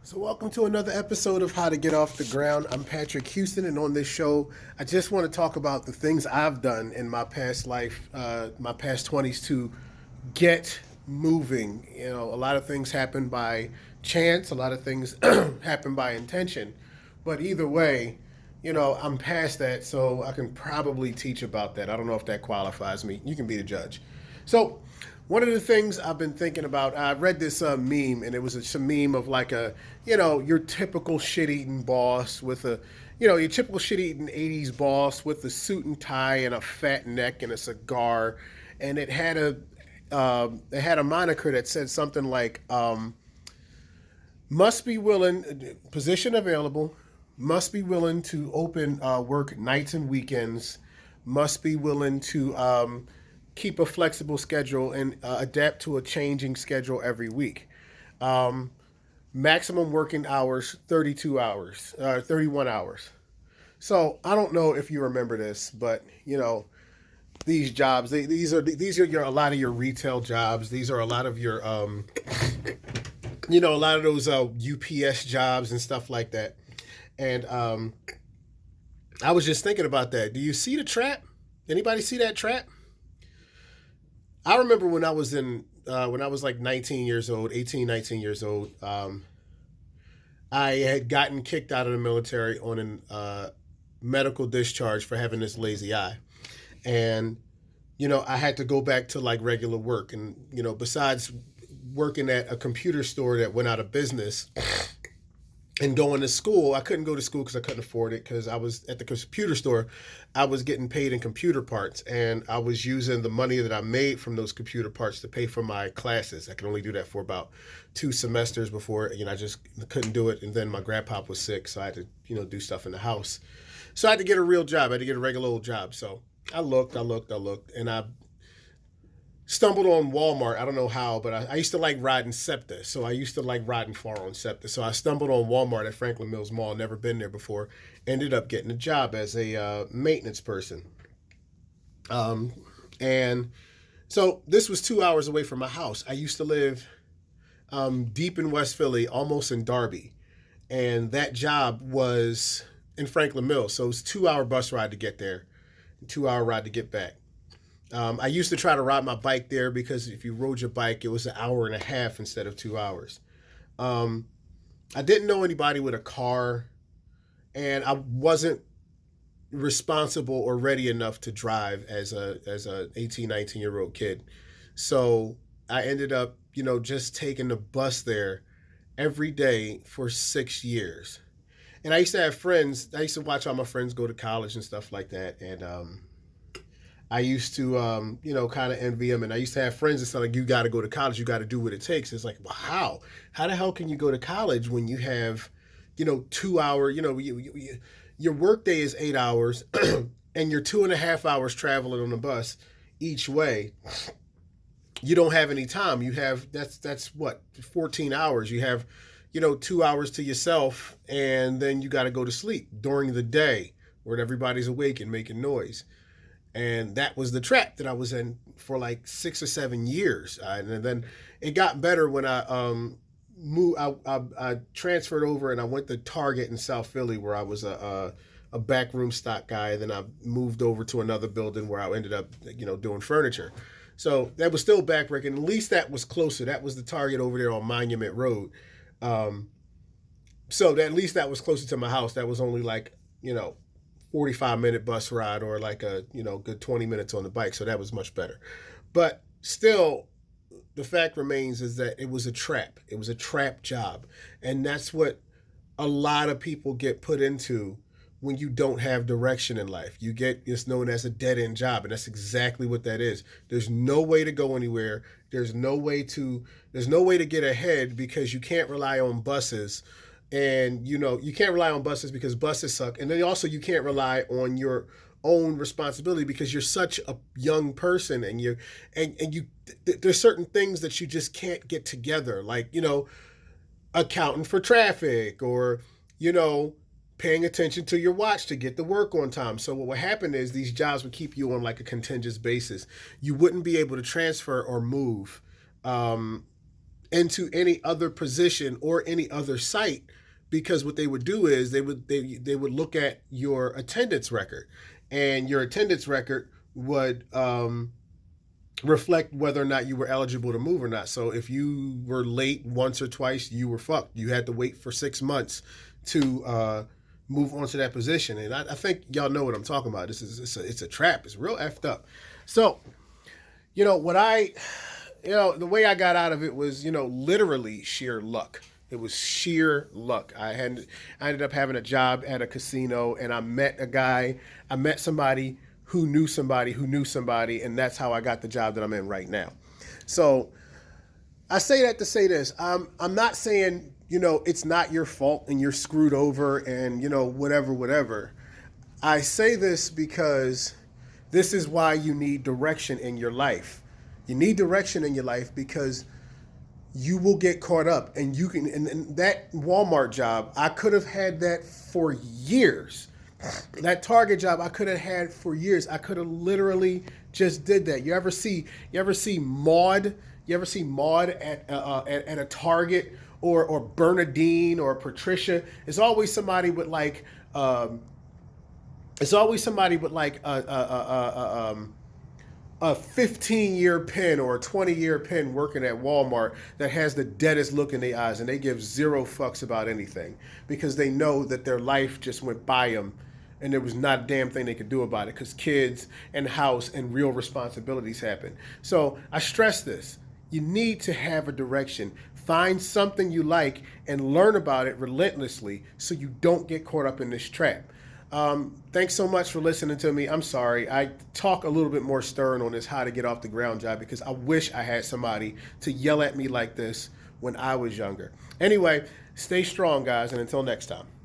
So, welcome to another episode of How to Get Off the Ground. I'm Patrick Houston, and on this show, I just want to talk about the things I've done in my past life, my past 20s to get moving. You know, a lot of things happen by chance, a lot of things happen by intention. But either way, I'm past that, so I can probably teach about that. I don't know if that qualifies me. You can be the judge. So, one of the things I've been thinking about, I read this meme, and it was a meme of like your typical shit eating boss with your typical shit eating 80s boss with a suit and tie and a fat neck and a cigar. And it had a moniker that said something like, must be willing, position available, must be willing to open work nights and weekends, must be willing to keep a flexible schedule and adapt to a changing schedule every week. Um, Maximum working hours 32 hours, 31 hours. So I don't know if you remember this, but these jobs, these are a lot of your retail jobs. These are a lot of your a lot of those UPS jobs and stuff like that. And I was just thinking about that. Do you see the trap? Anybody see that trap? I remember when I was like 19 years old, 18, 19 years old. I had gotten kicked out of the military on an medical discharge for having this lazy eye, and I had to go back to like regular work, and besides working at a computer store that went out of business and going to school. I couldn't go to school because I couldn't afford it because I was at the computer store. I was getting paid in computer parts, and I was using the money that I made from those computer parts to pay for my classes. I could only do that for about 2 semesters before I just couldn't do it. And then my grandpa was sick, so I had to do stuff in the house. So I had to get a real job. I had to get a regular old job. So I looked, and I stumbled on Walmart. I don't know how, but I used to like riding SEPTA. So I used to like riding far on SEPTA. So I stumbled on Walmart at Franklin Mills Mall, never been there before. Ended up getting a job as a maintenance person. Um, and so this was 2 hours away from my house. I used to live deep in West Philly, almost in Darby. And that job was in Franklin Mills. So it was a 2 hour bus ride to get there, 2 hour ride to get back. I used to try to ride my bike there because if you rode your bike, it was an hour and a half instead of 2 hours. Um, I didn't know anybody with a car, and I wasn't responsible or ready enough to drive as a 18, 19-year old kid. So I ended up, just taking the bus there every day for 6 years. And I used to have friends. I used to watch all my friends go to college and stuff like that. And I used to, kind of envy them. And I used to have friends that said, like, you got to go to college. You got to do what it takes. It's like, well, how? How the hell can you go to college when you have, 2 hour, your workday is 8 hours and you're 2.5 hours traveling on the bus each way. You don't have any time. You have, that's what, 14 hours. You have, 2 hours to yourself, and then you got to go to sleep during the day where everybody's awake and making noise. And that was the trap that I was in for like 6 or 7 years. And then it got better when I moved. I transferred over and I went to Target in South Philly where I was a backroom stock guy. Then I moved over to another building where I ended up doing furniture. So that was still backbreaking. At least that was closer. That was the Target over there on Monument Road. Um, so that, at least that was closer to my house. That was only like 45-minute bus ride or like a good 20 minutes on the bike, so that was much better. But still, the fact remains is that it was a trap. It was a trap job, and that's what a lot of people get put into when you don't have direction in life. You get, it's known as a dead end job, and that's exactly what that is. There's no way to go anywhere. There's no way to get ahead because you can't rely on buses. And you can't rely on buses because buses suck. And then also you can't rely on your own responsibility because you're such a young person, and there's certain things that you just can't get together, like accounting for traffic, or you know paying attention to your watch to get the work on time. So what would happen is these jobs would keep you on like a contingent basis. You wouldn't be able to transfer or move um, into any other position or any other site, because what they would do is they would look at your attendance record, and your attendance record would reflect whether or not you were eligible to move or not. So if you were late once or twice, you were fucked. You had to wait for 6 months to move on to that position. And I think y'all know what I'm talking about. It's a trap. It's real effed up. So you know what I the way I got out of it was, literally sheer luck. It was sheer luck. I ended up having a job at a casino, and I met somebody who knew somebody who knew somebody, and that's how I got the job that I'm in right now. So I say that to say this. I'm not saying, it's not your fault and you're screwed over and, whatever. I say this because this is why you need direction in your life. You need direction in your life because you will get caught up, and you can, and that Walmart job, I could have had that for years. That Target job I could have had for years. I could have literally just did that. You ever see Maud? You ever see Maud at a Target, or Bernadine or Patricia? It's always somebody with like it's always somebody with like a 15-year pin or a 20-year pin working at Walmart that has the deadest look in their eyes, and they give zero fucks about anything because they know that their life just went by them and there was not a damn thing they could do about it because kids and house and real responsibilities happen. So I stress this. You need to have a direction. Find something you like and learn about it relentlessly so you don't get caught up in this trap. Thanks so much for listening to me. I'm sorry. I talk a little bit more stern on this how to get off the ground job because I wish I had somebody to yell at me like this when I was younger. Anyway, stay strong, guys, and until next time.